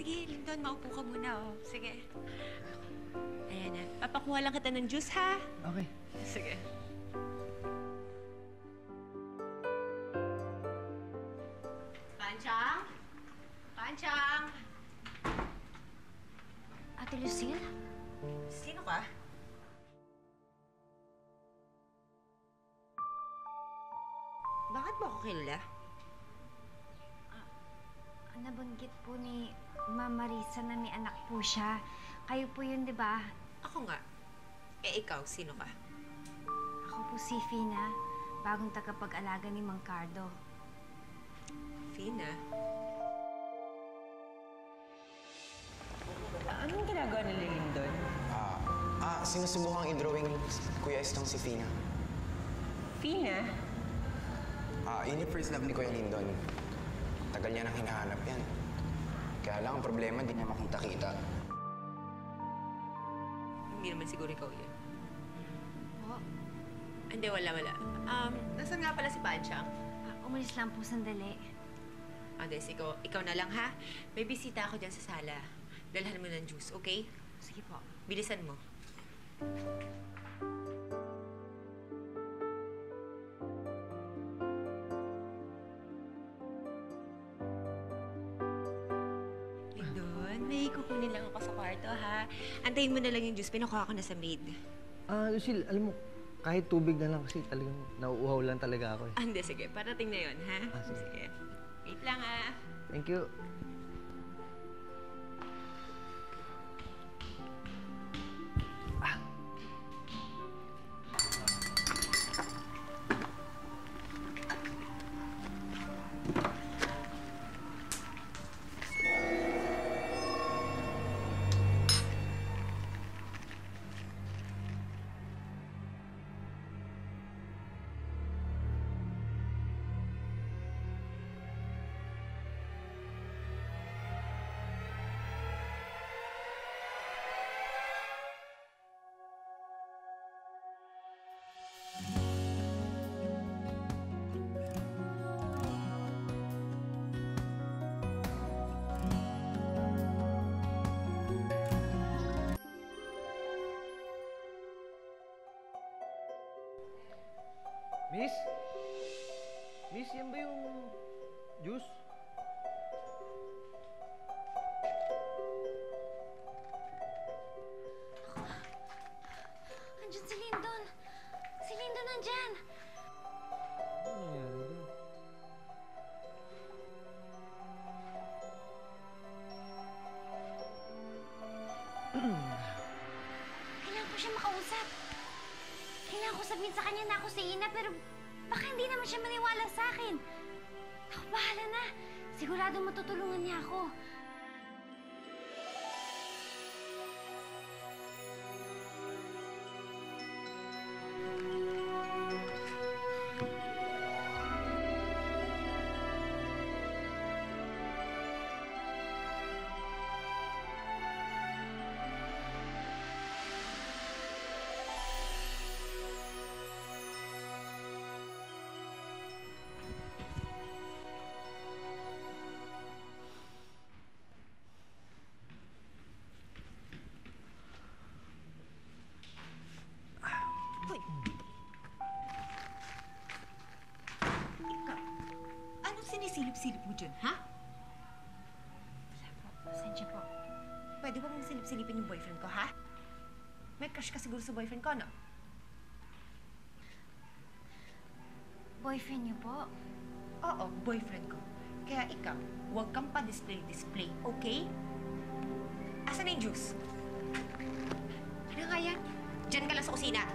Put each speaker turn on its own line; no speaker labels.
sige, Lindon, maupo ka muna, oh. Sige. Ayan na. Papakuha lang kita ng juice, ha?
Okay.
Sige. Panchang? Panchang!
Ate Lucille?
Sino ka? Bakit mo ako kilala?
Nabanggit po ni Mama Marisa na may anak po siya. Kayo po yun, di ba?
Ako nga. Eh, ikaw, sino ka?
Ako po si Fina, bagong tagapag-alaga ni Mang Cardo.
Fina? Anong ginagawa ni Lindon?
Sinusubukang i-drawing Kuya Estong si Fina.
Fina?
Yun yung first love ni Kuya Lindon. Tagal niya nang hinahanap yan. Kaya lang ang problema, di niya makita-kita.
Hindi naman siguro ikaw yun.
Po?
Hindi, wala. Nasaan nga pala si Panchang?
Umalis lang po sandali.
Des, ikaw na lang, ha? May bisita ako dyan sa sala. Dalhan mo ng juice, okay?
Sige po.
Bilisan mo. Lindon, may kukunin lang ako sa kwarto, ha? Antayin mo na lang yung juice. Pinakuha ko na sa maid.
Lucille, alam mo, kahit tubig na lang kasi talagang nauuhaw lang talaga ako eh.
Hindi, sige. Parating na yun, ha?
Sige.
Wait lang, ha?
Thank you. Miss? Miss, yan ba yung juice?
Andyan si Lindon! Si Lindon nandyan!
Ano nangyari doon?
Kailangan ko siya makausap. Kailangan ko sabihin sa kanya na ako si Ina, pero baka hindi naman siya maniwala sa akin. Ako, bahala na. Sigurado matutulungan niya ako.
Hoy! Ikaw, anong sinisilip-silip mo dyan, ha?
Wala po. Pasensya po.
Pwede ba mong silip-silipin yung boyfriend ko, ha? May crush ka siguro sa boyfriend ko, no?
Boyfriend niyo po?
Oo, boyfriend ko. Kaya ikaw, huwag kang pa-display, okay? Asan na yung juice? Ano nga yan? Diyan ka lang sa kusina.